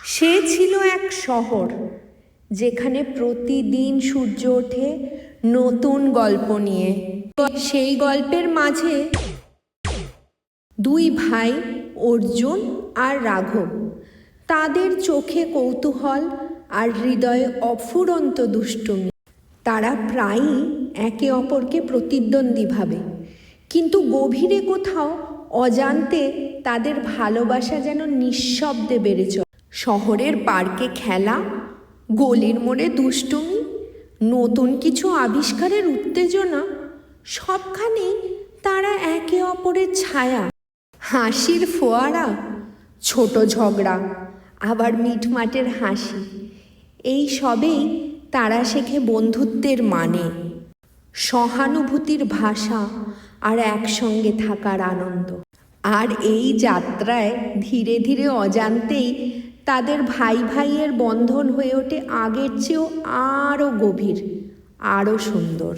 সে ছিল এক শহর যেখানে প্রতিদিন সূর্য ওঠে নতুন গল্প নিয়ে। সেই গল্পের মাঝে দুই ভাই অর্জুন আর রাঘব, তাদের চোখে কৌতূহল আর হৃদয়ে অফুরন্ত দুষ্টুমি। তারা প্রায়ই একে অপরকে প্রতিদ্বন্দ্বী ভাবে, কিন্তু গভীরে কোথাও অজান্তে তাদের ভালোবাসা যেন নিঃশব্দে বেড়ে চলে। শহরের পার্কে খেলা, গলির মোড়ে দুষ্টুমি, নতুন কিছু আবিষ্কারের উত্তেজনা, সবখানেই তারা একে অপরের ছায়া। হাসির ফোয়ারা, ছোট ঝগড়া, আবার মিটমাটের হাসি, এই সবেই তারা শেখে বন্ধুত্বের মানে, সহানুভূতির ভাষা আর একসঙ্গে থাকার আনন্দ। আর এই যাত্রায় ধীরে ধীরে অজান্তেই তাদের ভাই ভাইয়ের বন্ধন হয়ে ওঠে আগের চেয়েও আরও গভীর, আরও সুন্দর।